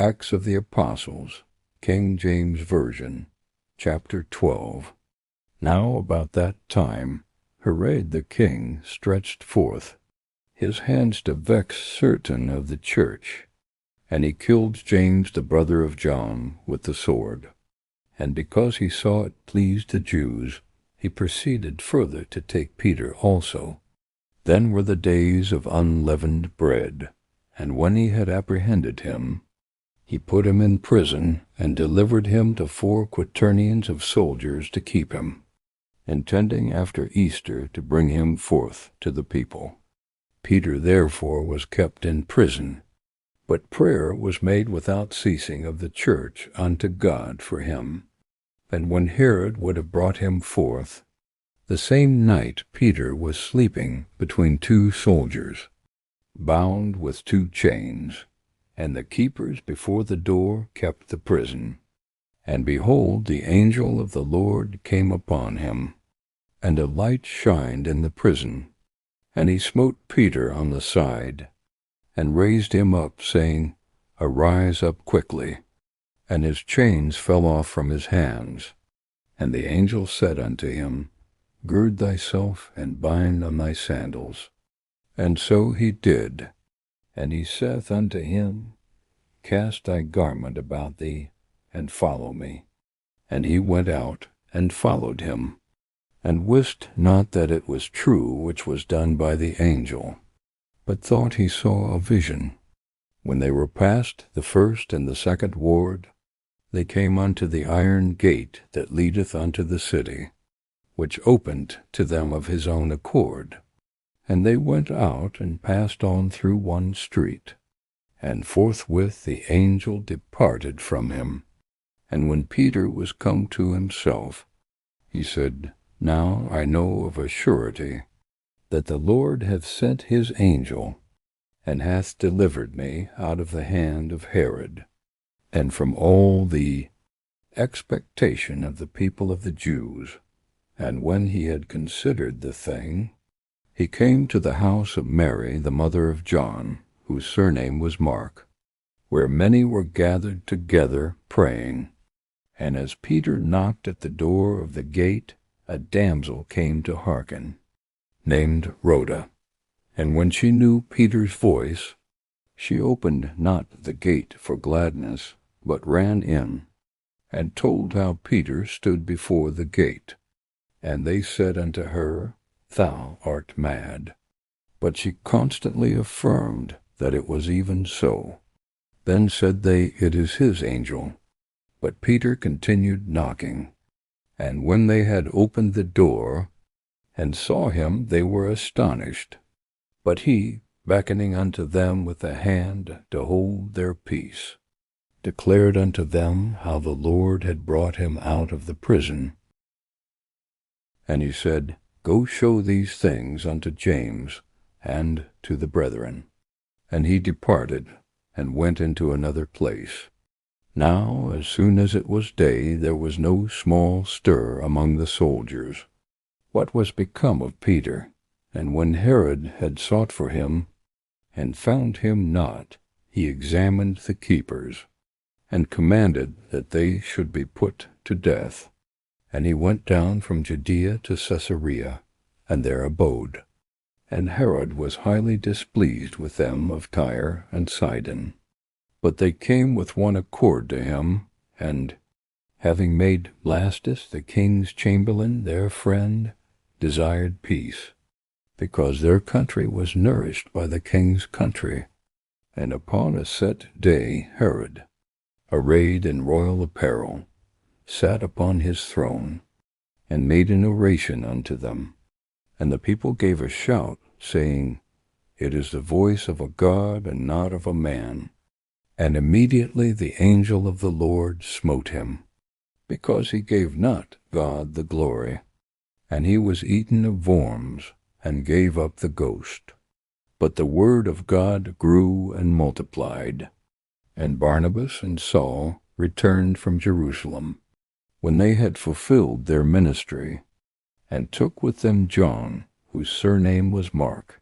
Acts of the Apostles, King James Version, chapter 12. Now about that time Herod the king stretched forth his hands to vex certain of the church, and he killed James the brother of John with the sword. And because he saw it pleased the Jews, he proceeded further to take Peter also. Then were the days of unleavened bread, and when he had apprehended him, he put him in prison, and delivered him to 4 quaternions of soldiers to keep him, intending after Easter to bring him forth to the people. Peter therefore was kept in prison, but prayer was made without ceasing of the church unto God for him. And when Herod would have brought him forth, the same night Peter was sleeping between 2 soldiers, bound with 2 chains. And the keepers before the door kept the prison. And behold, the angel of the Lord came upon him, and a light shined in the prison. And he smote Peter on the side, and raised him up, saying, Arise up quickly. And his chains fell off from his hands. And the angel said unto him, Gird thyself, and bind on thy sandals. And so he did. And he saith unto him, Cast thy garment about thee, and follow me. And he went out, and followed him, and wist not that it was true which was done by the angel, but thought he saw a vision. When they were past the first and the second ward, they came unto the iron gate that leadeth unto the city, which opened to them of his own accord. And they went out, and passed on through one street. And forthwith the angel departed from him. And when Peter was come to himself, he said, Now I know of a surety that the Lord hath sent his angel, and hath delivered me out of the hand of Herod, and from all the expectation of the people of the Jews. And when he had considered the thing, he came to the house of Mary, the mother of John, whose surname was Mark, where many were gathered together praying. And as Peter knocked at the door of the gate, a damsel came to hearken, named Rhoda. And when she knew Peter's voice, she opened not the gate for gladness, but ran in, and told how Peter stood before the gate. And they said unto her, Thou art mad. But she constantly affirmed that it was even so. Then said they, It is his angel. But Peter continued knocking. And when they had opened the door, and saw him, they were astonished. But he, beckoning unto them with the hand to hold their peace, declared unto them how the Lord had brought him out of the prison. And he said, Go show these things unto James, and to the brethren. And he departed, and went into another place. Now, as soon as it was day, there was no small stir among the soldiers, what was become of Peter. And when Herod had sought for him, and found him not, he examined the keepers, and commanded that they should be put to death. And he went down from Judea to Caesarea, and there abode. And Herod was highly displeased with them of Tyre and Sidon. But they came with one accord to him, and, having made Blastus the king's chamberlain their friend, desired peace, because their country was nourished by the king's country. And upon a set day Herod, arrayed in royal apparel, sat upon his throne, and made an oration unto them. And the people gave a shout, saying, It is the voice of a God, and not of a man. And immediately the angel of the Lord smote him, because he gave not God the glory. And he was eaten of worms, and gave up the ghost. But the word of God grew and multiplied. And Barnabas and Saul returned from Jerusalem, when they had fulfilled their ministry, and took with them John, whose surname was Mark.